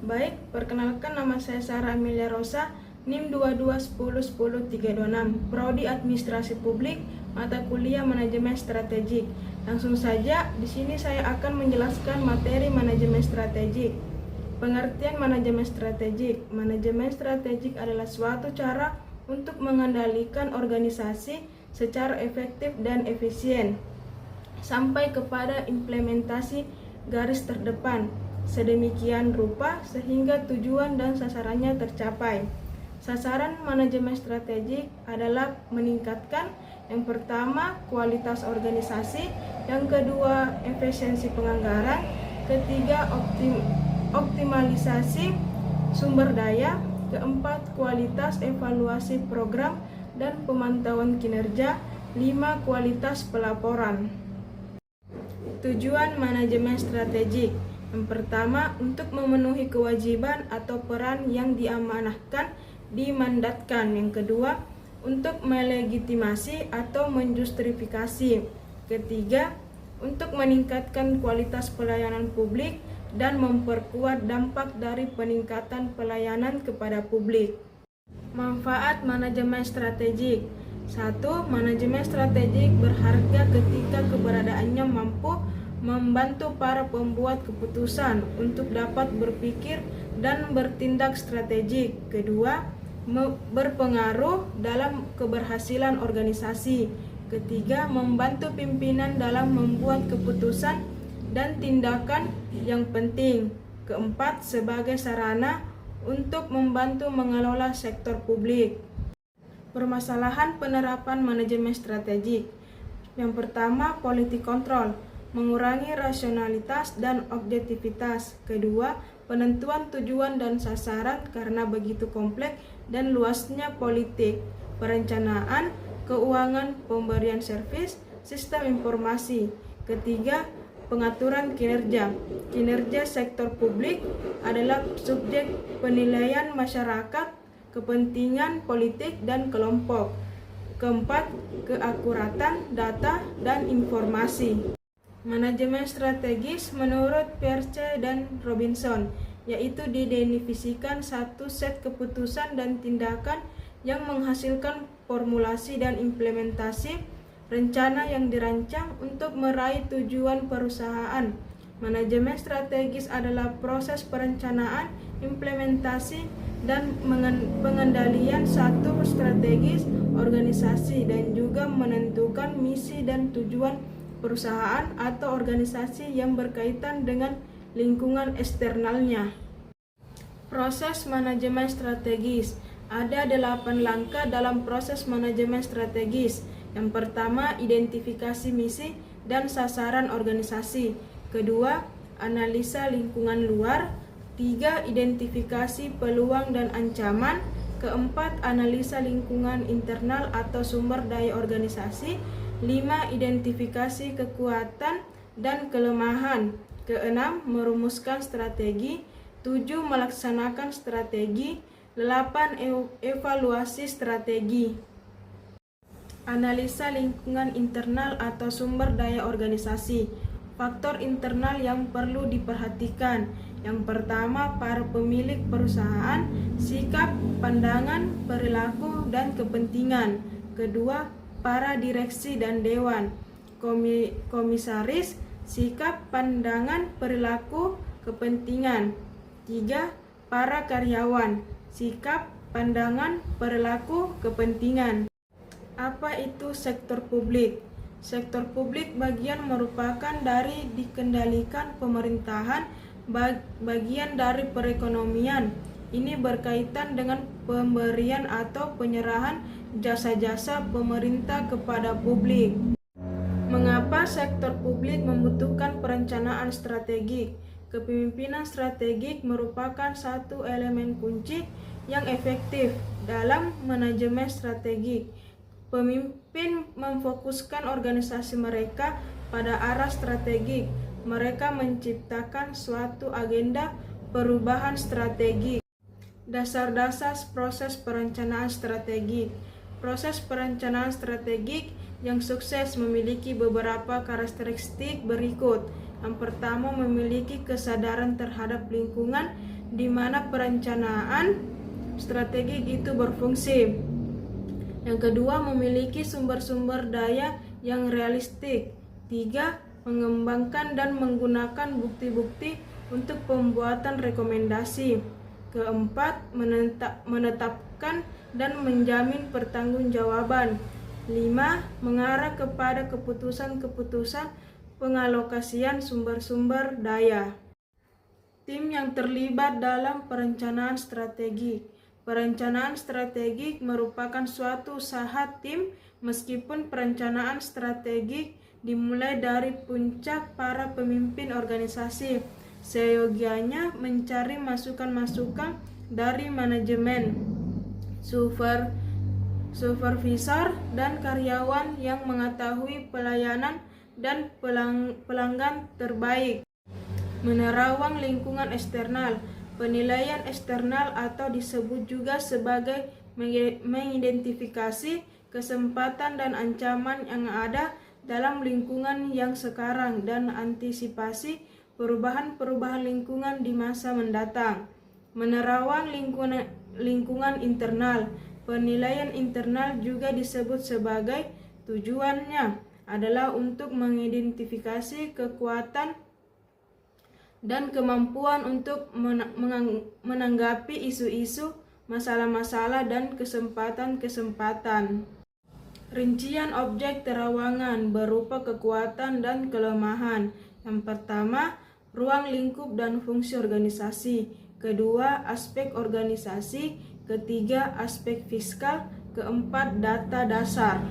Baik, perkenalkan nama saya Sarah Amelia Rosa, NIM 22101036, Prodi Administrasi Publik, mata kuliah Manajemen Strategik. Langsung saja, di sini saya akan menjelaskan materi manajemen strategik. Pengertian manajemen strategik. Manajemen strategik adalah suatu cara untuk mengendalikan organisasi secara efektif dan efisien sampai kepada implementasi garis terdepan sedemikian rupa sehingga tujuan dan sasarannya tercapai. Sasaran manajemen strategik adalah meningkatkan yang pertama kualitas organisasi, yang kedua efisiensi penganggaran, ketiga optimalisasi sumber daya, keempat kualitas evaluasi program dan pemantauan kinerja, 5 kualitas pelaporan. Tujuan manajemen strategik. Yang pertama, untuk memenuhi kewajiban atau peran yang diamanahkan, dimandatkan. Yang kedua, untuk melegitimasi atau menjustifikasi. Ketiga, untuk meningkatkan kualitas pelayanan publik dan memperkuat dampak dari peningkatan pelayanan kepada publik. Manfaat manajemen strategik. 1. Manajemen strategik berharga ketika keberadaannya mampu membantu para pembuat keputusan untuk dapat berpikir dan bertindak strategik. Kedua, berpengaruh dalam keberhasilan organisasi. Ketiga, membantu pimpinan dalam membuat keputusan dan tindakan yang penting. Keempat, sebagai sarana untuk membantu mengelola sektor publik. Permasalahan penerapan manajemen strategik. Yang pertama, politik kontrol, mengurangi rasionalitas dan objektivitas. Kedua, penentuan tujuan dan sasaran karena begitu kompleks dan luasnya politik, perencanaan, keuangan, pemberian servis, sistem informasi. Ketiga, pengaturan kinerja. Kinerja sektor publik adalah subjek penilaian masyarakat, kepentingan politik dan kelompok. Keempat, keakuratan data dan informasi. Manajemen strategis menurut Pearce dan Robinson, yaitu didefinisikan satu set keputusan dan tindakan yang menghasilkan formulasi dan implementasi rencana yang dirancang untuk meraih tujuan perusahaan. Manajemen strategis adalah proses perencanaan, implementasi, dan pengendalian satu strategis organisasi dan juga menentukan misi dan tujuan perusahaan atau organisasi yang berkaitan dengan lingkungan eksternalnya. Proses manajemen strategis. Ada 8 langkah dalam proses manajemen strategis. Yang pertama, identifikasi misi dan sasaran organisasi. Kedua, analisa lingkungan luar. 3. Identifikasi peluang dan ancaman. Keempat, analisa lingkungan internal atau sumber daya organisasi. 5. Identifikasi kekuatan dan kelemahan. Keenam, merumuskan strategi. 7. Melaksanakan strategi. 8. Evaluasi strategi. Analisa lingkungan internal atau sumber daya organisasi. Faktor internal yang perlu diperhatikan. Yang pertama, para pemilik perusahaan, sikap, pandangan, perilaku, dan kepentingan. Kedua, para direksi dan dewan, komisaris, sikap, pandangan, perilaku, kepentingan. 3. Para karyawan, sikap, pandangan, perilaku, kepentingan. Apa itu sektor publik? Sektor publik bagian merupakan dari dikendalikan pemerintahan, bagian dari perekonomian. Ini berkaitan dengan pemberian atau penyerahan jasa-jasa pemerintah kepada publik. Mengapa sektor publik membutuhkan perencanaan strategik? Kepemimpinan strategik merupakan satu elemen kunci yang efektif dalam manajemen strategik. Pemimpin memfokuskan organisasi mereka pada arah strategik. Mereka menciptakan suatu agenda perubahan strategi. Dasar-dasar proses perencanaan strategik. Proses perencanaan strategik yang sukses memiliki beberapa karakteristik berikut. Yang pertama, memiliki kesadaran terhadap lingkungan di mana perencanaan strategik itu berfungsi. Yang kedua, memiliki sumber-sumber daya yang realistik. 3. Mengembangkan dan menggunakan bukti-bukti untuk pembuatan rekomendasi. Keempat, menetapkan dan menjamin pertanggungjawaban. 5. Mengarah kepada keputusan-keputusan pengalokasian sumber-sumber daya. Tim yang terlibat dalam perencanaan strategik. Perencanaan strategik merupakan suatu usaha tim, meskipun perencanaan strategik dimulai dari puncak para pemimpin organisasi. Seyogianya mencari masukan-masukan dari manajemen, supervisor, dan karyawan yang mengetahui pelayanan dan pelanggan terbaik. Menerawang lingkungan eksternal. Penilaian eksternal atau disebut juga sebagai mengidentifikasi kesempatan dan ancaman yang ada dalam lingkungan yang sekarang dan antisipasi perubahan-perubahan lingkungan di masa mendatang. Menerawang lingkungan internal. Penilaian internal juga disebut sebagai tujuannya adalah untuk mengidentifikasi kekuatan dan kemampuan untuk menanggapi isu-isu, masalah-masalah, dan kesempatan-kesempatan. Rincian objek terawangan berupa kekuatan dan kelemahan. Yang pertama, ruang lingkup dan fungsi organisasi. Kedua, aspek organisasi. Ketiga, aspek fiskal. Keempat, data dasar.